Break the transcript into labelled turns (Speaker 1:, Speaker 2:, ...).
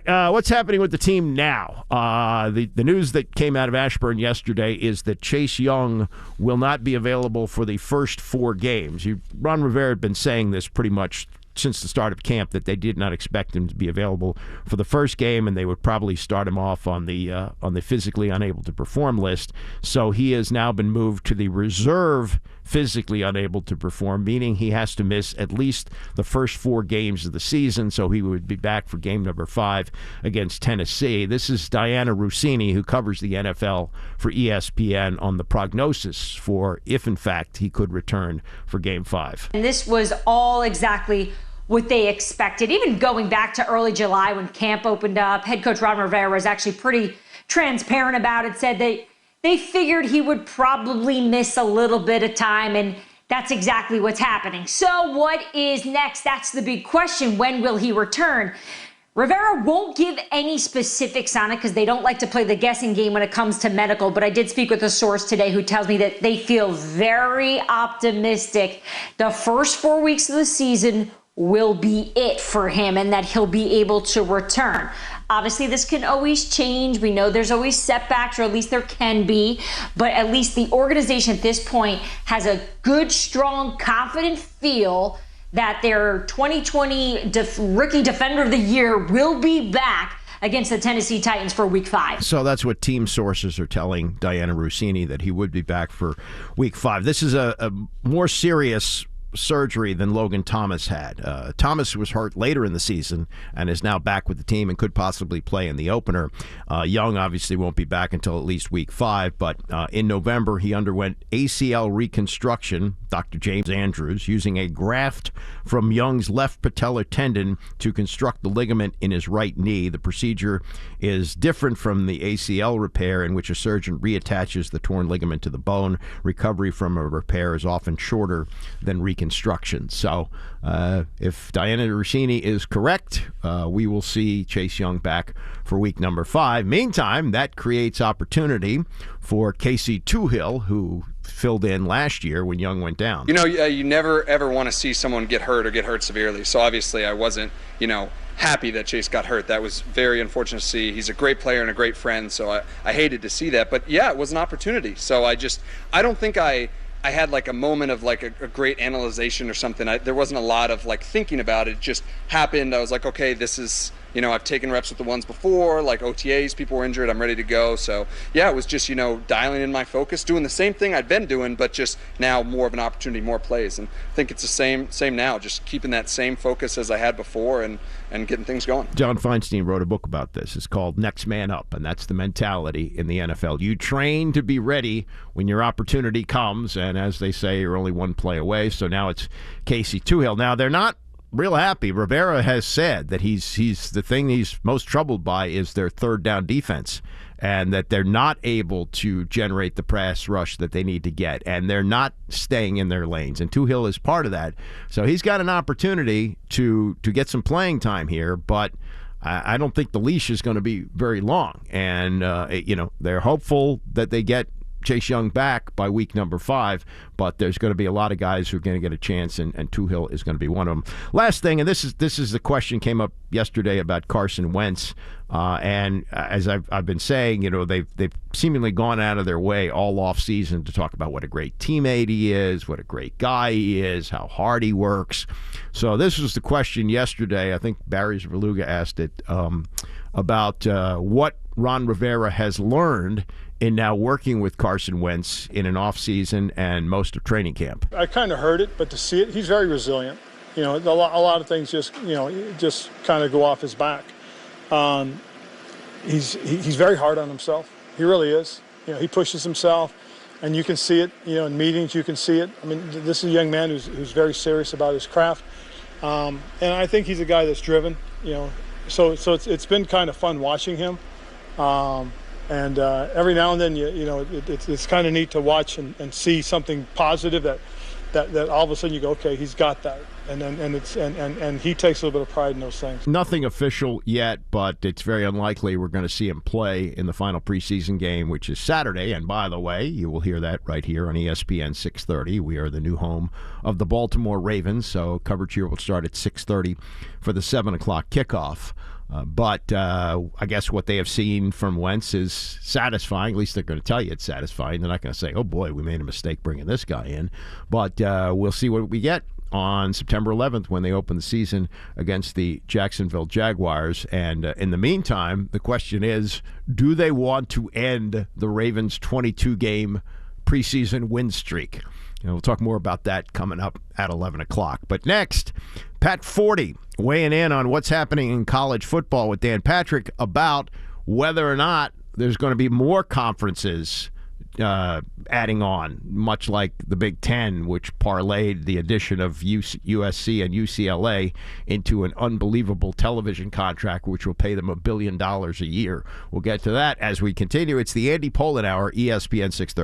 Speaker 1: right, what's happening with the team now? The news that came out of Ashburn yesterday is that Chase Young will not be available for the first 4 games. Ron Rivera had been saying this pretty much since the start of camp, that they did not expect him to be available for the first game, and they would probably start him off on the physically unable to perform list. So he has now been moved to the reserve physically unable to perform, meaning he has to miss at least the first 4 games of the season, so he would be back for game number 5 against Tennessee. This is Diana Rossini, who covers the NFL for ESPN, on the prognosis for if, in fact, he could return for game 5.
Speaker 2: And this was all exactly what they expected. Even going back to early July when camp opened up, head coach Ron Rivera was actually pretty transparent about it, said they figured he would probably miss a little bit of time, and that's exactly what's happening. So what is next? That's the big question. When will he return? Rivera won't give any specifics on it because they don't like to play the guessing game when it comes to medical, but I did speak with a source today who tells me that they feel very optimistic the first 4 weeks of the season will be it for him and that he'll be able to return. Obviously, this can always change. We know there's always setbacks, or at least there can be, but at least the organization at this point has a good, strong, confident feel that their 2020 Rookie Defender of the Year will be back against the Tennessee Titans for Week 5.
Speaker 1: So that's what team sources are telling Diana Rossini, that he would be back for Week 5. This is a more serious surgery than Logan Thomas had. Thomas was hurt later in the season and is now back with the team and could possibly play in the opener. Young obviously won't be back until at least Week 5, but in November he underwent ACL reconstruction, Dr. James Andrews, using a graft from Young's left patellar tendon to construct the ligament in his right knee. The procedure is different from the ACL repair, in which a surgeon reattaches the torn ligament to the bone. Recovery from a repair is often shorter than reconstruction. So if Diana Rossini is correct, we will see Chase Young back for week number 5. Meantime, that creates opportunity for Casey Toohill, who filled in last year when Young went down.
Speaker 3: You never ever want to see someone get hurt severely. So obviously I wasn't, happy that Chase got hurt. That was very unfortunate to see. He's a great player and a great friend, so I hated to see that. But yeah, it was an opportunity. So I don't think I had like a moment of like a great analyzation or something. There wasn't a lot of like thinking about it. It just happened. I was like, okay, this is, I've taken reps with the ones before, like OTAs, people were injured, I'm ready to go. So yeah, it was just, dialing in my focus, doing the same thing I'd been doing, but just now more of an opportunity, more plays. And I think it's the same now, just keeping that same focus as I had before and getting things going.
Speaker 1: John Feinstein wrote a book about this. It's called Next Man Up, and that's the mentality in the NFL. You train to be ready when your opportunity comes, and as they say, you're only one play away. So now it's Casey Toohill. Now, they're not real happy. Rivera has said that he's the thing he's most troubled by is their third down defense, and that they're not able to generate the pass rush that they need to get, and they're not staying in their lanes. And Toohill is part of that. So he's got an opportunity to get some playing time here, but I don't think the leash is going to be very long. And, they're hopeful that they get Chase Young back by week number 5, but there's going to be a lot of guys who are going to get a chance, and Toohill is going to be one of them. Last thing, and this is the question came up yesterday about Carson Wentz, and as I've been saying, they've seemingly gone out of their way all off season to talk about what a great teammate he is, what a great guy he is, how hard he works. So this was the question yesterday. I think Barry Zerluga asked it about what Ron Rivera has learned in now working with Carson Wentz in an offseason and most of training camp.
Speaker 4: I kind of heard it, but to see it, he's very resilient. A lot of things just kind of go off his back. He's very hard on himself. He really is. He pushes himself, and you can see it. In meetings, you can see it. I mean, this is a young man who's very serious about his craft, and I think he's a guy that's driven. So it's been kind of fun watching him. And every now and then, it's kind of neat to watch and see something positive that all of a sudden you go, okay, he's got that, and he takes a little bit of pride in those things.
Speaker 1: Nothing official yet, but it's very unlikely we're going to see him play in the final preseason game, which is Saturday. And by the way, you will hear that right here on ESPN 6:30. We are the new home of the Baltimore Ravens, so coverage here will start at 6:30 for the 7 o'clock kickoff. But I guess what they have seen from Wentz is satisfying. At least they're going to tell you it's satisfying. They're not going to say, oh, boy, we made a mistake bringing this guy in. But we'll see what we get on September 11th when they open the season against the Jacksonville Jaguars. And in the meantime, the question is, do they want to end the Ravens' 22-game preseason win streak? We'll talk more about that coming up at 11 o'clock. But next, Pat Forty weighing in on what's happening in college football with Dan Patrick about whether or not there's going to be more conferences adding on, much like the Big Ten, which parlayed the addition of USC and UCLA into an unbelievable television contract, which will pay them $1 billion a year. We'll get to that as we continue. It's the Andy Pollin Hour, ESPN 630.